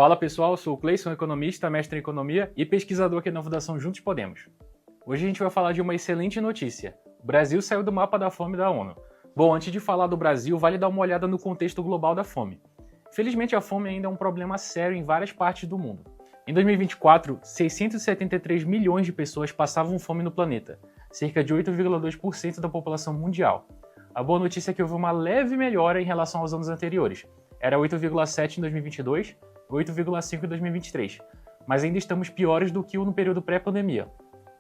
Fala pessoal, eu sou o Cleison, economista, mestre em economia e pesquisador aqui na Fundação Juntos Podemos. Hoje a gente vai falar de uma excelente notícia. O Brasil saiu do mapa da fome da ONU. Bom, antes de falar do Brasil, vale dar uma olhada no contexto global da fome. Felizmente a fome ainda é um problema sério em várias partes do mundo. Em 2024, 673 milhões de pessoas passavam fome no planeta, cerca de 8,2% da população mundial. A boa notícia é que houve uma leve melhora em relação aos anos anteriores. Era 8,7 em 2022, 8,5 em 2023, mas ainda estamos piores do que no período pré-pandemia.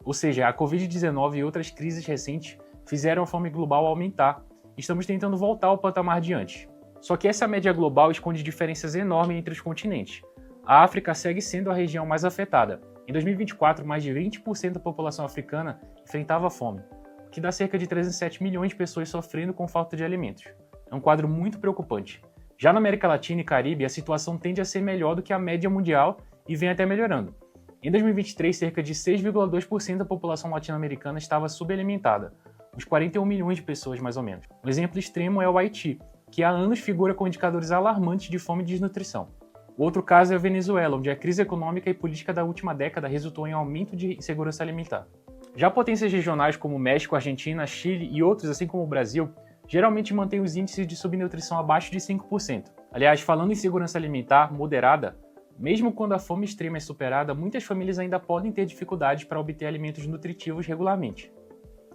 Ou seja, a Covid-19 e outras crises recentes fizeram a fome global aumentar. Estamos tentando voltar ao patamar de antes. Só que essa média global esconde diferenças enormes entre os continentes. A África segue sendo a região mais afetada. Em 2024, mais de 20% da população africana enfrentava fome, o que dá cerca de 307 milhões de pessoas sofrendo com falta de alimentos. É um quadro muito preocupante. Já na América Latina e Caribe, a situação tende a ser melhor do que a média mundial e vem até melhorando. Em 2023, cerca de 6,2% da população latino-americana estava subalimentada, uns 41 milhões de pessoas mais ou menos. Um exemplo extremo é o Haiti, que há anos figura com indicadores alarmantes de fome e desnutrição. O outro caso é a Venezuela, onde a crise econômica e política da última década resultou em aumento de insegurança alimentar. Já potências regionais como México, Argentina, Chile e outros, assim como o Brasil, geralmente mantêm os índices de subnutrição abaixo de 5%. Aliás, falando em segurança alimentar moderada, mesmo quando a fome extrema é superada, muitas famílias ainda podem ter dificuldades para obter alimentos nutritivos regularmente.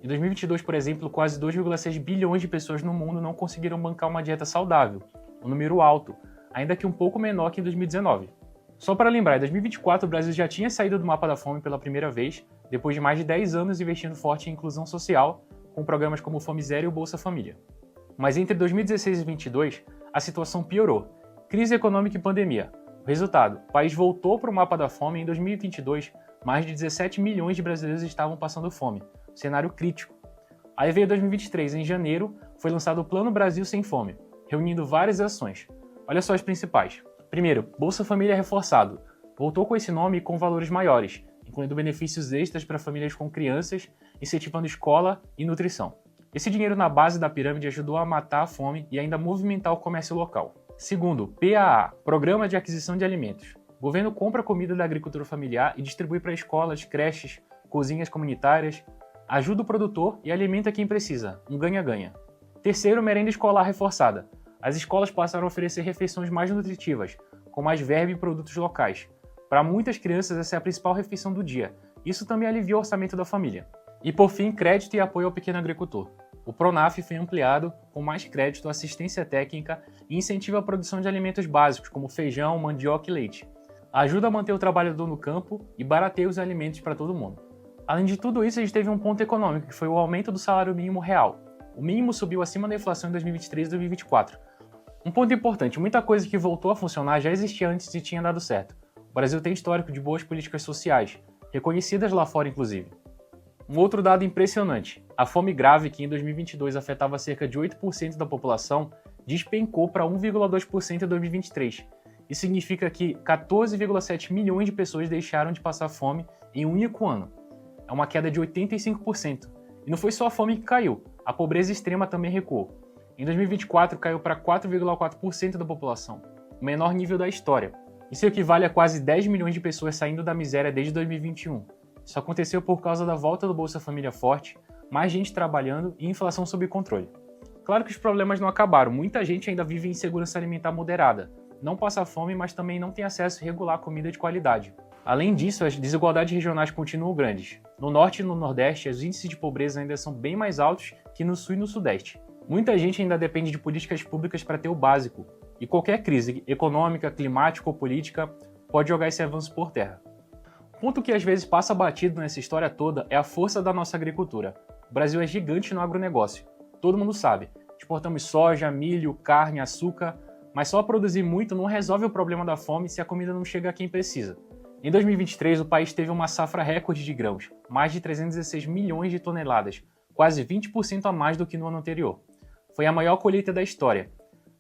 Em 2022, por exemplo, quase 2,6 bilhões de pessoas no mundo não conseguiram bancar uma dieta saudável, um número alto, ainda que um pouco menor que em 2019. Só para lembrar, em 2024 o Brasil já tinha saído do mapa da fome pela primeira vez, depois de mais de 10 anos investindo forte em inclusão social, com programas como Fome Zero e o Bolsa Família. Mas entre 2016 e 2022, a situação piorou. Crise econômica e pandemia. O resultado, o país voltou para o mapa da fome e em 2022, mais de 17 milhões de brasileiros estavam passando fome, um cenário crítico. Aí veio 2023, em janeiro, foi lançado o Plano Brasil Sem Fome, reunindo várias ações. Olha só as principais. Primeiro, Bolsa Família reforçado. Voltou com esse nome e com valores maiores, incluindo benefícios extras para famílias com crianças, incentivando escola e nutrição. Esse dinheiro na base da pirâmide ajudou a matar a fome e ainda movimentar o comércio local. Segundo, PAA, Programa de Aquisição de Alimentos. O governo compra comida da agricultura familiar e distribui para escolas, creches, cozinhas comunitárias, ajuda o produtor e alimenta quem precisa, um ganha-ganha. Terceiro, merenda escolar reforçada. As escolas passaram a oferecer refeições mais nutritivas, com mais verba e produtos locais. Para muitas crianças, essa é a principal refeição do dia. Isso também alivia o orçamento da família. E por fim, crédito e apoio ao pequeno agricultor. O Pronaf foi ampliado com mais crédito, assistência técnica e incentiva a produção de alimentos básicos, como feijão, mandioca e leite. Ajuda a manter o trabalhador no campo e barateia os alimentos para todo mundo. Além de tudo isso, a gente teve um ponto econômico, que foi o aumento do salário mínimo real. O mínimo subiu acima da inflação em 2023 e 2024. Um ponto importante, muita coisa que voltou a funcionar já existia antes e tinha dado certo. O Brasil tem histórico de boas políticas sociais, reconhecidas lá fora inclusive. Um outro dado impressionante, a fome grave, que em 2022 afetava cerca de 8% da população, despencou para 1,2% em 2023. Isso significa que 14,7 milhões de pessoas deixaram de passar fome em um único ano. É uma queda de 85%. E não foi só a fome que caiu, a pobreza extrema também recuou. Em 2024 caiu para 4,4% da população, o menor nível da história. Isso equivale a quase 10 milhões de pessoas saindo da miséria desde 2021. Isso aconteceu por causa da volta do Bolsa Família forte, mais gente trabalhando e inflação sob controle. Claro que os problemas não acabaram, muita gente ainda vive em insegurança alimentar moderada, não passa fome, mas também não tem acesso regular a comida de qualidade. Além disso, as desigualdades regionais continuam grandes. No norte e no nordeste, os índices de pobreza ainda são bem mais altos que no sul e no sudeste. Muita gente ainda depende de políticas públicas para ter o básico, e qualquer crise econômica, climática ou política pode jogar esse avanço por terra. O ponto que às vezes passa batido nessa história toda é a força da nossa agricultura. O Brasil é gigante no agronegócio, todo mundo sabe. Exportamos soja, milho, carne, açúcar, mas só produzir muito não resolve o problema da fome se a comida não chega a quem precisa. Em 2023, o país teve uma safra recorde de grãos, mais de 316 milhões de toneladas, quase 20% a mais do que no ano anterior. Foi a maior colheita da história.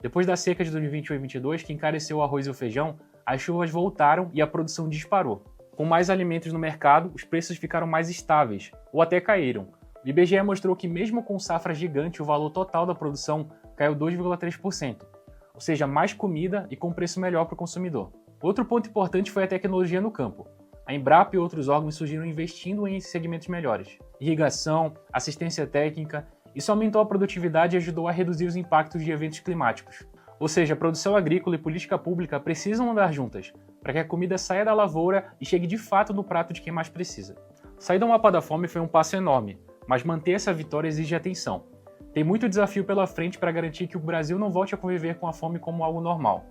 Depois da seca de 2021 e 2022, que encareceu o arroz e o feijão, as chuvas voltaram e a produção disparou. Com mais alimentos no mercado, os preços ficaram mais estáveis, ou até caíram. O IBGE mostrou que mesmo com safra gigante, o valor total da produção caiu 2,3%, ou seja, mais comida e com preço melhor para o consumidor. Outro ponto importante foi a tecnologia no campo. A Embrapa e outros órgãos surgiram investindo em segmentos melhores. Irrigação, assistência técnica, isso aumentou a produtividade e ajudou a reduzir os impactos de eventos climáticos. Ou seja, a produção agrícola e política pública precisam andar juntas, para que a comida saia da lavoura e chegue de fato no prato de quem mais precisa. Sair do mapa da fome foi um passo enorme, mas manter essa vitória exige atenção. Tem muito desafio pela frente para garantir que o Brasil não volte a conviver com a fome como algo normal.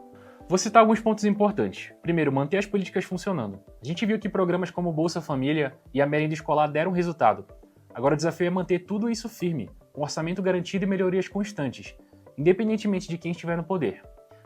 Vou citar alguns pontos importantes. Primeiro, manter as políticas funcionando. A gente viu que programas como Bolsa Família e a merenda escolar deram resultado. Agora o desafio é manter tudo isso firme, com orçamento garantido e melhorias constantes, independentemente de quem estiver no poder.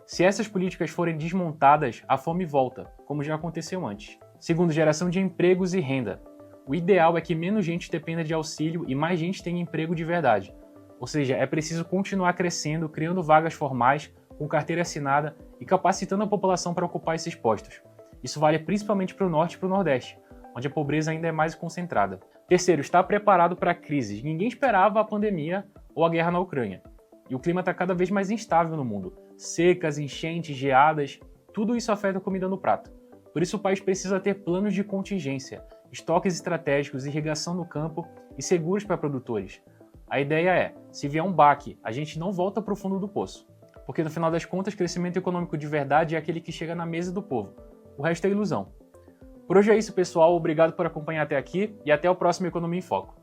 Se essas políticas forem desmontadas, a fome volta, como já aconteceu antes. Segundo, geração de empregos e renda. O ideal é que menos gente dependa de auxílio e mais gente tenha emprego de verdade. Ou seja, é preciso continuar crescendo, criando vagas formais, com carteira assinada e capacitando a população para ocupar esses postos. Isso vale principalmente para o Norte e para o Nordeste, onde a pobreza ainda é mais concentrada. Terceiro, estar preparado para crises. Ninguém esperava a pandemia ou a guerra na Ucrânia. E o clima está cada vez mais instável no mundo. Secas, enchentes, geadas, tudo isso afeta a comida no prato. Por isso o país precisa ter planos de contingência, estoques estratégicos, irrigação no campo e seguros para produtores. A ideia é, se vier um baque, a gente não volta para o fundo do poço. Porque no final das contas, crescimento econômico de verdade é aquele que chega na mesa do povo. O resto é ilusão. Por hoje é isso, pessoal. Obrigado por acompanhar até aqui e até o próximo Economia em Foco.